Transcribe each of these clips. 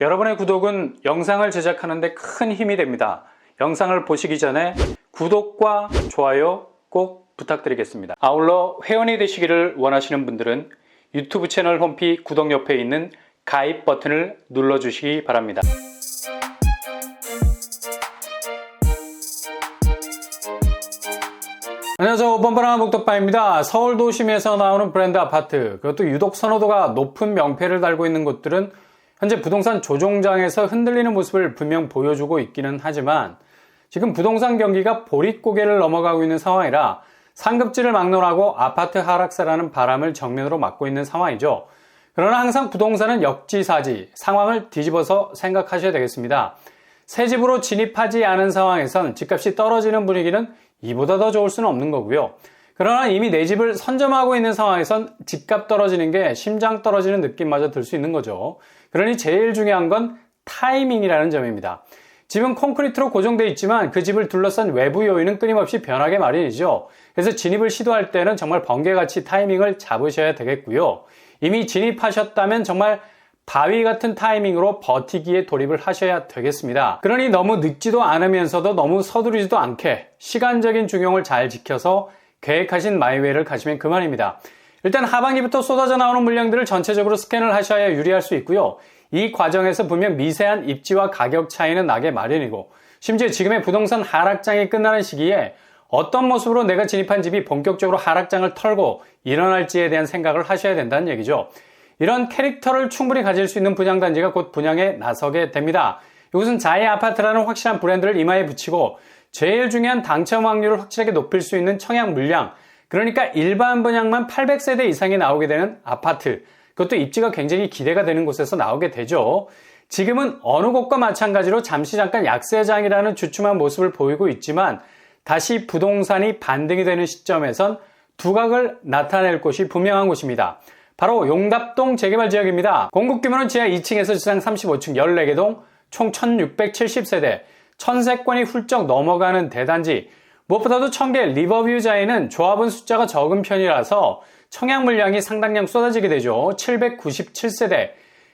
여러분의 구독은 영상을 제작하는 데 큰 힘이 됩니다. 영상을 보시기 전에 구독과 좋아요 꼭 부탁드리겠습니다. 아울러 회원이 되시기를 원하시는 분들은 유튜브 채널 홈피 구독 옆에 있는 가입 버튼을 눌러주시기 바랍니다. 안녕하세요. 뻔뻔한 목덕바입니다. 서울 도심에서 나오는 브랜드 아파트, 그것도 유독 선호도가 높은 명패를 달고 있는 곳들은 현재 부동산 조종장에서 흔들리는 모습을 분명 보여주고 있기는 하지만 지금 부동산 경기가 보릿고개를 넘어가고 있는 상황이라 상급지를 막론하고 아파트 하락세라는 바람을 정면으로 맞고 있는 상황이죠. 그러나 항상 부동산은 역지사지, 상황을 뒤집어서 생각하셔야 되겠습니다. 새 집으로 진입하지 않은 상황에선 집값이 떨어지는 분위기는 이보다 더 좋을 수는 없는 거고요. 그러나 이미 내 집을 선점하고 있는 상황에선 집값 떨어지는 게 심장 떨어지는 느낌마저 들 수 있는 거죠. 그러니 제일 중요한 건 타이밍이라는 점입니다. 집은 콘크리트로 고정되어 있지만 그 집을 둘러싼 외부 요인은 끊임없이 변하게 마련이죠. 그래서 진입을 시도할 때는 정말 번개같이 타이밍을 잡으셔야 되겠고요. 이미 진입하셨다면 정말 바위 같은 타이밍으로 버티기에 돌입을 하셔야 되겠습니다. 그러니 너무 늦지도 않으면서도 너무 서두르지도 않게 시간적인 중용을 잘 지켜서 계획하신 마이웨이를 가시면 그만입니다. 일단 하반기부터 쏟아져 나오는 물량들을 전체적으로 스캔을 하셔야 유리할 수 있고요. 이 과정에서 분명 미세한 입지와 가격 차이는 나게 마련이고, 심지어 지금의 부동산 하락장이 끝나는 시기에 어떤 모습으로 내가 진입한 집이 본격적으로 하락장을 털고 일어날지에 대한 생각을 하셔야 된다는 얘기죠. 이런 캐릭터를 충분히 가질 수 있는 분양단지가 곧 분양에 나서게 됩니다. 이곳은 자이 아파트라는 확실한 브랜드를 이마에 붙이고 제일 중요한 당첨 확률을 확실하게 높일 수 있는 청약 물량, 그러니까 일반 분양만 800세대 이상이 나오게 되는 아파트, 그것도 입지가 굉장히 기대가 되는 곳에서 나오게 되죠. 지금은 어느 곳과 마찬가지로 잠시 잠깐 약세장이라는 주춤한 모습을 보이고 있지만 다시 부동산이 반등이 되는 시점에선 두각을 나타낼 곳이 분명한 곳입니다. 바로 용답동 재개발 지역입니다. 공급 규모는 지하 2층에서 지상 35층 14개 동, 총 1670세대, 1000세권이 훌쩍 넘어가는 대단지, 무엇보다도 청계 리버뷰 자에는 조합원 숫자가 적은 편이라서 청약 물량이 상당량 쏟아지게 되죠. 797세대,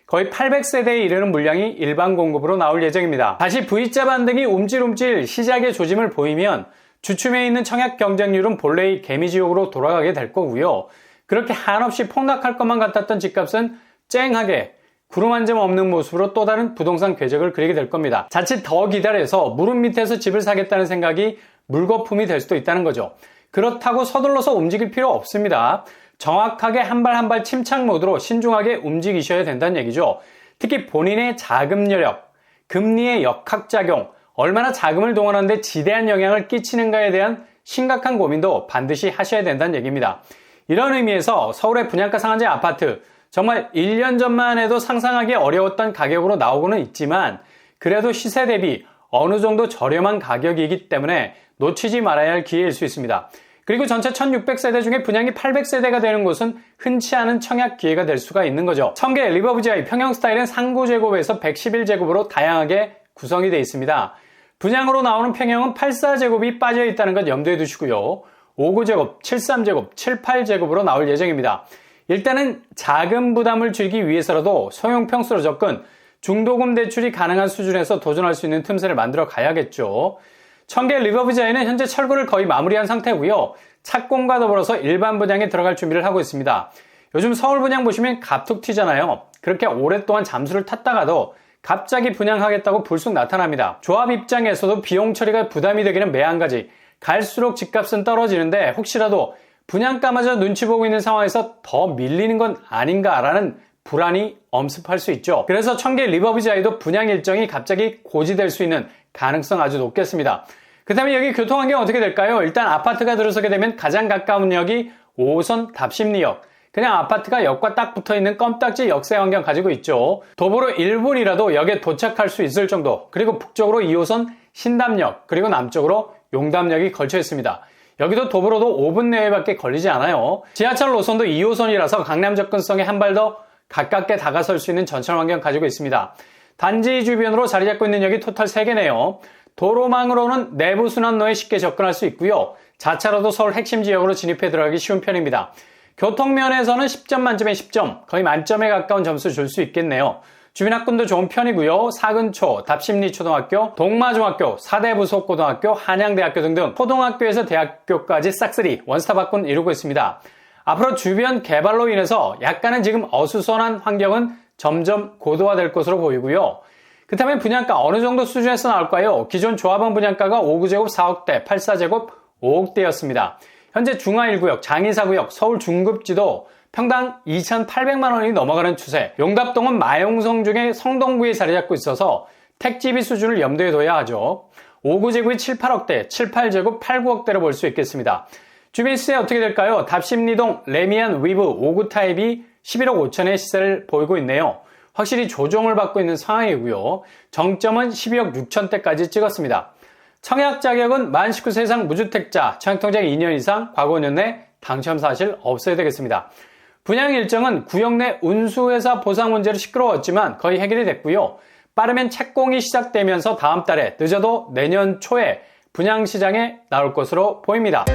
거의 800세대에 이르는 물량이 일반 공급으로 나올 예정입니다. 다시 V자 반등이 움찔움찔 시작의 조짐을 보이면 주춤해 있는 청약 경쟁률은 본래의 개미지옥으로 돌아가게 될 거고요. 그렇게 한없이 폭락할 것만 같았던 집값은 쨍하게 구름 한 점 없는 모습으로 또 다른 부동산 궤적을 그리게 될 겁니다. 자칫 더 기다려서 무릎 밑에서 집을 사겠다는 생각이 물거품이 될 수도 있다는 거죠. 그렇다고 서둘러서 움직일 필요 없습니다. 정확하게 한 발 한 발 침착 모드로 신중하게 움직이셔야 된다는 얘기죠. 특히 본인의 자금 여력, 금리의 역학작용, 얼마나 자금을 동원하는데 지대한 영향을 끼치는가에 대한 심각한 고민도 반드시 하셔야 된다는 얘기입니다. 이런 의미에서 서울의 분양가 상한제 아파트, 정말 1년 전만 해도 상상하기 어려웠던 가격으로 나오고는 있지만 그래도 시세 대비 어느 정도 저렴한 가격이기 때문에 놓치지 말아야 할 기회일 수 있습니다. 그리고 전체 1600세대 중에 분양이 800세대가 되는 곳은 흔치 않은 청약 기회가 될 수가 있는 거죠. 청계 리버브지아의 평형 스타일은 상구 제곱에서 111제곱으로 다양하게 구성이 되어 있습니다. 분양으로 나오는 평형은 84제곱이 빠져 있다는 것 염두에 두시고요. 59제곱, 73제곱, 78제곱으로 나올 예정입니다. 일단은 자금 부담을 줄이기 위해서라도 소형 평수로 접근, 중도금 대출이 가능한 수준에서 도전할 수 있는 틈새를 만들어 가야겠죠. 청계 리버브지아에는 현재 철거를 거의 마무리한 상태고요. 착공과 더불어서 일반 분양에 들어갈 준비를 하고 있습니다. 요즘 서울 분양 보시면 갑툭 튀잖아요. 그렇게 오랫동안 잠수를 탔다가도 갑자기 분양하겠다고 불쑥 나타납니다. 조합 입장에서도 비용 처리가 부담이 되기는 매한가지, 갈수록 집값은 떨어지는데 혹시라도 분양가마저 눈치 보고 있는 상황에서 더 밀리는 건 아닌가라는 불안이 엄습할 수 있죠. 그래서 청계 리버브지아에도 분양 일정이 갑자기 고지될 수 있는 가능성 아주 높겠습니다. 그 다음에 여기 교통환경 어떻게 될까요? 일단 아파트가 들어서게 되면 가장 가까운 역이 5호선 답심리역, 그냥 아파트가 역과 딱 붙어있는 껌딱지 역세 환경 가지고 있죠. 도보로 1분이라도 역에 도착할 수 있을 정도, 그리고 북쪽으로 2호선 신담역, 그리고 남쪽으로 용담역이 걸쳐 있습니다. 여기도 도보로도 5분 내외밖에 걸리지 않아요. 지하철 노선도 2호선이라서 강남 접근성에 한 발 더 가깝게 다가설 수 있는 전철 환경 가지고 있습니다. 단지 주변으로 자리 잡고 있는 역이 토탈 3개네요. 도로망으로는 내부 순환로에 쉽게 접근할 수 있고요. 자차로도 서울 핵심 지역으로 진입해 들어가기 쉬운 편입니다. 교통면에서는 10점 만점에 10점, 거의 만점에 가까운 점수 줄 수 있겠네요. 주민학군도 좋은 편이고요. 사근초, 답심리초등학교, 동마중학교, 사대부속고등학교, 한양대학교 등등 초등학교에서 대학교까지 싹쓸이 원스톱 학군 이루고 있습니다. 앞으로 주변 개발로 인해서 약간은 지금 어수선한 환경은 점점 고도화될 것으로 보이고요. 그렇다면 분양가 어느 정도 수준에서 나올까요? 기존 조합원 분양가가 5구제곱 4억대, 84제곱 5억대였습니다. 현재 중하 1구역, 장이 4구역, 서울 중급지도 평당 2,800만원이 넘어가는 추세. 용답동은 마용성 중에 성동구에 자리 잡고 있어서 택지비 수준을 염두에 둬야 하죠. 5구제곱이 7, 8억대, 7, 8제곱 8, 9억대로 볼 수 있겠습니다. 주변 시세 어떻게 될까요? 답심리동 레미안 위브 5구 타입이 11억 5천의 시세를 보이고 있네요. 확실히 조정을 받고 있는 상황이고요. 정점은 12억 6천대까지 찍었습니다. 청약 자격은 만 19세 이상 무주택자, 청약통장 2년 이상, 과거 5년 내 당첨 사실 없어야 되겠습니다. 분양 일정은 구역 내 운수회사 보상 문제로 시끄러웠지만 거의 해결이 됐고요. 빠르면 착공이 시작되면서 다음 달에 늦어도 내년 초에 분양 시장에 나올 것으로 보입니다.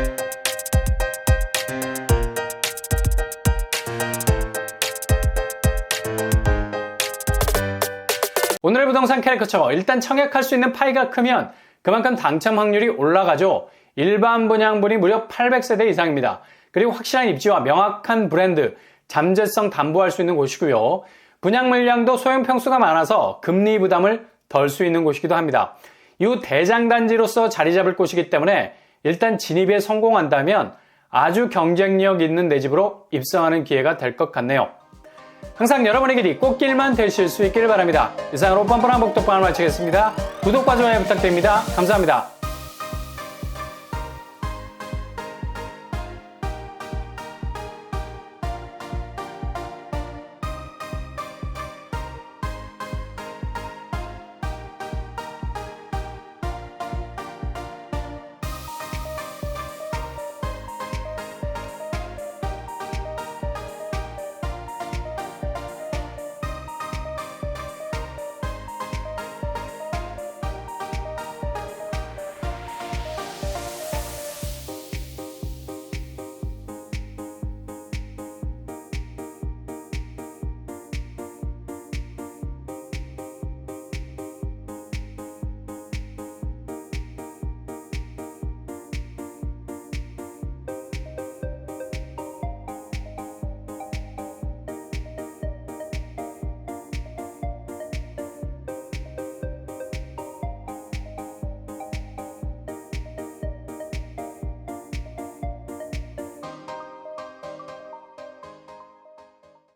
오늘의 부동산 캐릭터처 일단 청약할 수 있는 파이가 크면 그만큼 당첨 확률이 올라가죠. 일반 분양분이 무려 800세대 이상입니다. 그리고 확실한 입지와 명확한 브랜드, 잠재성 담보할 수 있는 곳이고요. 분양 물량도 소형 평수가 많아서 금리 부담을 덜 수 있는 곳이기도 합니다. 이후 대장단지로서 자리 잡을 곳이기 때문에 일단 진입에 성공한다면 아주 경쟁력 있는 내 집으로 입성하는 기회가 될 것 같네요. 항상 여러분의 길이 꽃길만 되실 수 있기를 바랍니다. 이상으로 뻔뻔한 복덕방을 마치겠습니다. 구독과 좋아요 부탁드립니다. 감사합니다.